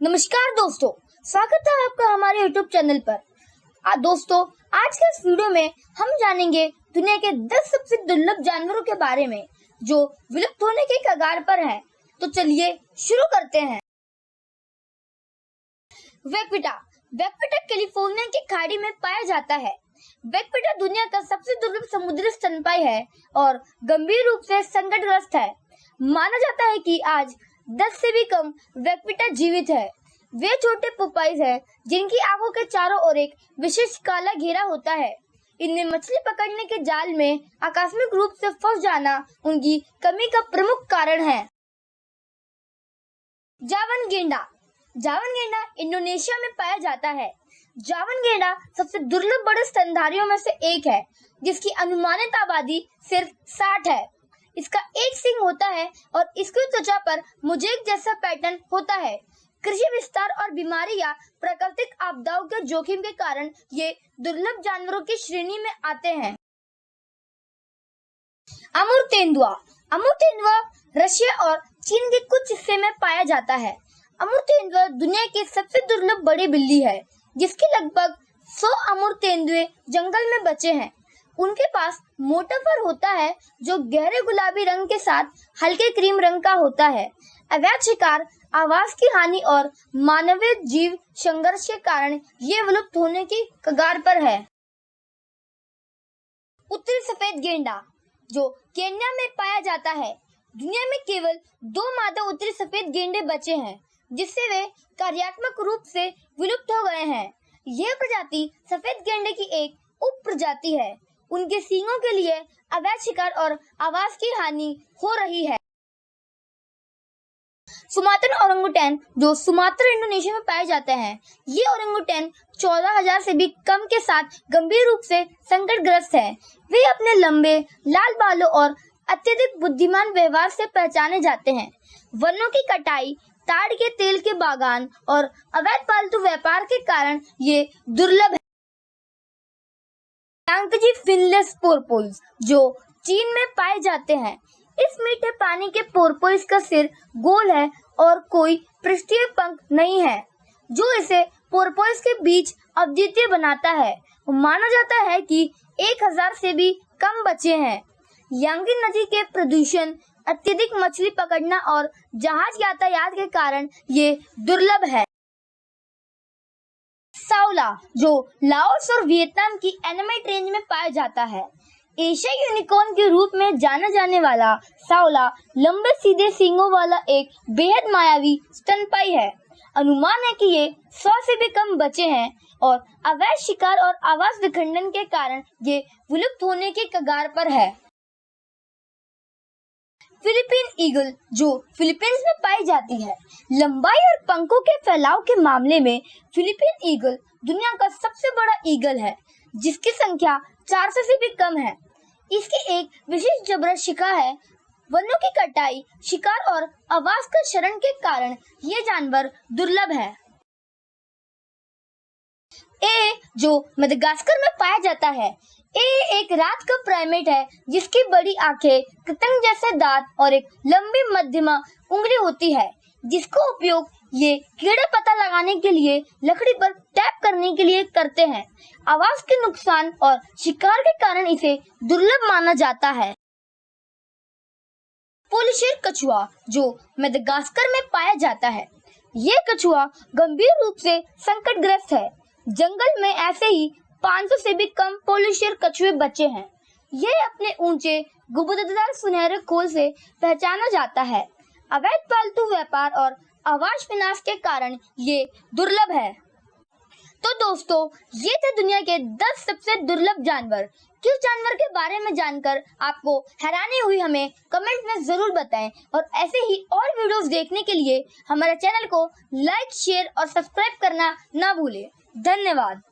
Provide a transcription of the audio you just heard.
नमस्कार दोस्तों, स्वागत है आपका हमारे YouTube चैनल पर। दोस्तों, आज के इस वीडियो में हम जानेंगे दुनिया के 10 सबसे दुर्लभ जानवरों के बारे में जो विलुप्त होने के कगार पर हैं। तो चलिए शुरू करते हैं। वेकपिटा कैलिफोर्निया की खाड़ी में पाया जाता है। वेकपिटा दुनिया का सबसे दुर्लभ समुद्री स्तनपायी है और गंभीर रूप से संकटग्रस्त है। माना जाता है कि आज 10 से भी कम वेकपिटा जीवित है। वे छोटे पुपाइज हैं जिनकी आंखों के चारों ओर एक विशेष काला घेरा होता है। इनमें मछली पकड़ने के जाल में आकस्मिक रूप से फंस जाना उनकी कमी का प्रमुख कारण है। जावन गेंडा इंडोनेशिया में पाया जाता है। जावन गेंडा सबसे दुर्लभ बड़े स्तनधारियों में से एक है, जिसकी अनुमानित आबादी सिर्फ 60 है। इसका एक सींग होता है और इसकी त्वचा पर मोज़ेक जैसा पैटर्न होता है। कृषि विस्तार और बीमारी या प्राकृतिक आपदाओं के जोखिम के कारण ये दुर्लभ जानवरों की श्रेणी में आते हैं। अमूर तेंदुआ रशिया और चीन के कुछ हिस्से में पाया जाता है। अमूर तेंदुआ दुनिया की सबसे दुर्लभ बड़ी बिल्ली है, जिसके लगभग 100 अमूर तेंदुए जंगल में बचे हैं। उनके पास मोटा फर होता है जो गहरे गुलाबी रंग के साथ हल्के क्रीम रंग का होता है। अवैध शिकार, आवास की हानि और मानवीय जीव संघर्ष के कारण ये विलुप्त होने की कगार पर है। उत्तरी सफेद गेंडा जो केन्या में पाया जाता है। दुनिया में केवल 2 मादा उत्तरी सफेद गेंडे बचे हैं, जिससे वे कार्यात्मक रूप से विलुप्त हो गए हैं। यह प्रजाति सफेद गेंडे की एक उप प्रजाति है। उनके सींगों के लिए अवैध शिकार और आवास की हानि हो रही है। सुमात्रन ओरंगुटैन जो सुमात्रा इंडोनेशिया में पाए जाते हैं। ये ओरंगुटैन 14,000 से भी कम के साथ गंभीर रूप से संकटग्रस्त है। वे अपने लंबे लाल बालों और अत्यधिक बुद्धिमान व्यवहार से पहचाने जाते हैं। वनों की कटाई, ताड़ के तेल के बागान और अवैध पालतू व्यापार के कारण ये दुर्लभ है। यांगजी फिनलेस पोर्पोइस जो चीन में पाए जाते हैं। इस मीठे पानी के पोर्पोइस का सिर गोल है और कोई पृष्ठीय पंख नहीं है, जो इसे पोर्पोइस के बीच अद्वितीय बनाता है। माना जाता है कि 1000 से भी कम बचे हैं। यांगी नदी के प्रदूषण, अत्यधिक मछली पकड़ना और जहाज यातायात के कारण ये दुर्लभ है। साउला जो लाओस और वियतनाम की एनामेट रेंज में पाया जाता है। एशिया यूनिकॉर्न के रूप में जाना जाने वाला साउला लंबे सीधे सींगों वाला एक बेहद मायावी स्तनपायी है। अनुमान है कि ये 100 से भी कम बचे हैं और अवैध शिकार और आवास विखंडन के कारण ये विलुप्त होने के कगार पर है। फिलीपीन ईगल जो फिलीपींस में पाई जाती है। लंबाई और पंखों के फैलाव के मामले में फिलीपीन ईगल दुनिया का सबसे बड़ा ईगल है, जिसकी संख्या 400 से भी कम है। इसकी एक विशेष जबरदस्त शिकार है। वनों की कटाई, शिकार और आवास का क्षरण के कारण ये जानवर दुर्लभ है। जो मदागास्कर में पाया जाता है। एक रात का प्राइमेट है, जिसकी बड़ी आंखें, पतंग जैसे दांत और एक लंबी मध्यमा उंगली होती है, जिसका उपयोग ये कीड़े पता लगाने के लिए लकड़ी पर टैप करने के लिए करते हैं। आवास के नुकसान और शिकार के कारण इसे दुर्लभ माना जाता है। पोलिशेर कछुआ जो मदागास्कर में पाया जाता है। ये कछुआ गंभीर रूप से संकटग्रस्त है। जंगल में ऐसे ही 500 से भी कम पोलिशेर कछुए बचे हैं। ये अपने ऊंचे गुबुददार सुनहरे खोल से पहचाना जाता है। अवैध पालतू व्यापार और आवास विनाश के कारण ये दुर्लभ है। तो दोस्तों, ये थे दुनिया के 10 सबसे दुर्लभ जानवर। किस जानवर के बारे में जानकर आपको हैरानी हुई, हमें कमेंट में जरूर बताएं और ऐसे ही और वीडियोस देखने के लिए हमारे चैनल को लाइक, शेयर और सब्सक्राइब करना ना भूलें। धन्यवाद।